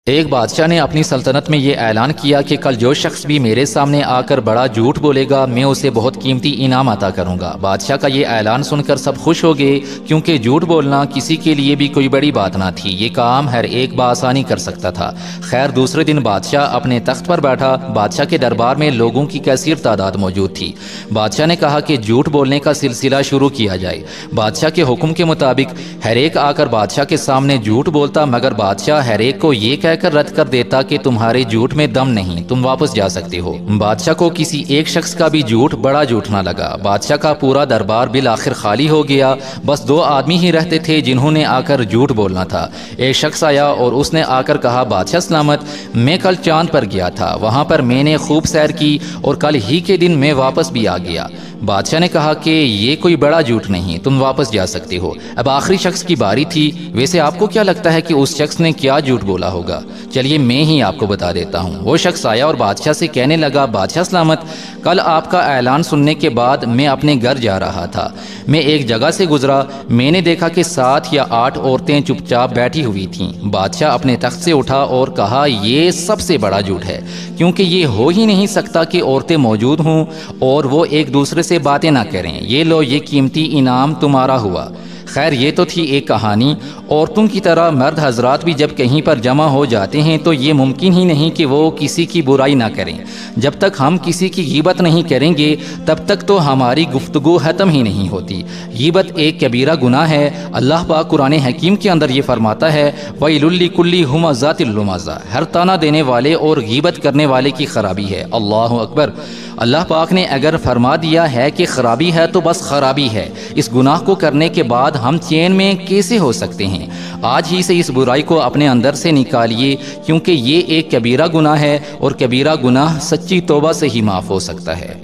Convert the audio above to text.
ایک بادشاہ نے اپنی سلطنت میں یہ اعلان کیا کہ کل جو شخص بھی میرے سامنے آ کر بڑا جھوٹ بولے گا میں اسے بہت قیمتی انعام عطا کروں گا۔ بادشاہ کا یہ اعلان سن کر سب خوش ہو گئے، کیونکہ جھوٹ بولنا کسی کے لیے بھی کوئی بڑی بات نہ تھی، یہ کام ہر ایک بآسانی کر سکتا تھا۔ خیر دوسرے دن بادشاہ اپنے تخت پر بیٹھا، بادشاہ کے دربار میں لوگوں کی کثیر تعداد موجود تھی۔ بادشاہ نے کہا کہ جھوٹ بولنے کا سلسلہ شروع کیا جائے۔ بادشاہ کے حکم کے مطابق ہر ایک آ کر بادشاہ کے سامنے جھوٹ بولتا، مگر بادشاہ ہر ایک کو یہ کہہ کر رد کر دیتا کہ تمہارے جھوٹ میں دم نہیں، تم واپس جا سکتے ہو۔ بادشاہ کو کسی ایک شخص کا بھی جھوٹ بڑا جھوٹ نہ لگا۔ بادشاہ کا پورا دربار بالآخر خالی ہو گیا، بس دو آدمی ہی رہتے تھے جنہوں نے آ کر جھوٹ بولنا تھا۔ ایک شخص آیا اور اس نے آ کر کہا، بادشاہ سلامت، میں کل چاند پر گیا تھا، وہاں پر میں نے خوب سیر کی اور کل ہی کے دن میں واپس بھی آ گیا۔ بادشاہ نے کہا کہ یہ کوئی بڑا جھوٹ نہیں، تم واپس جا سکتے ہو۔ اب آخری شخص کی باری تھی۔ ویسے آپ کو کیا لگتا ہے کہ اس شخص نے کیا جھوٹ بولا ہوگا؟ چلیے میں ہی آپ کو بتا دیتا ہوں۔ وہ شخص آیا اور بادشاہ سے کہنے لگا، بادشاہ سلامت، کل آپ کا اعلان سننے کے بعد میں اپنے گھر جا رہا تھا، میں ایک جگہ سے گزرا، میں نے دیکھا کہ 7 یا 8 عورتیں چپ چاپ بیٹھی ہوئی تھیں۔ بادشاہ اپنے تخت سے اٹھا اور کہا، یہ سب سے بڑا جھوٹ ہے، کیونکہ یہ ہو ہی نہیں سکتا کہ عورتیں موجود ہوں اور وہ ایک دوسرے سے باتیں نہ کریں۔ یہ لو، یہ قیمتی انعام تمہارا ہوا۔ خیر یہ تو تھی ایک کہانی۔ عورتوں کی طرح مرد حضرات بھی جب کہیں پر جمع ہو جاتے ہیں تو یہ ممکن ہی نہیں کہ وہ کسی کی برائی نہ کریں۔ جب تک ہم کسی کی غیبت نہیں کریں گے تب تک تو ہماری گفتگو ختم ہی نہیں ہوتی۔ غیبت ایک کبیرہ گناہ ہے۔ اللہ پاک قرآن حکیم کے اندر یہ فرماتا ہے، وَيْلٌ لِّكُلِّ ہُمَزَةٍ لُمَزَةٍ، ہر طعنہ دینے والے اور غیبت کرنے والے کی خرابی ہے۔ اللہ اکبر۔ اللہ پاک نے اگر فرما دیا ہے کہ خرابی ہے تو بس خرابی ہے۔ اس گناہ کو کرنے کے بعد ہم چین میں کیسے ہو سکتے ہیں؟ آج ہی سے اس برائی کو اپنے اندر سے نکالیے، کیونکہ یہ ایک کبیرہ گناہ ہے اور کبیرہ گناہ سچی توبہ سے ہی معاف ہو سکتا ہے۔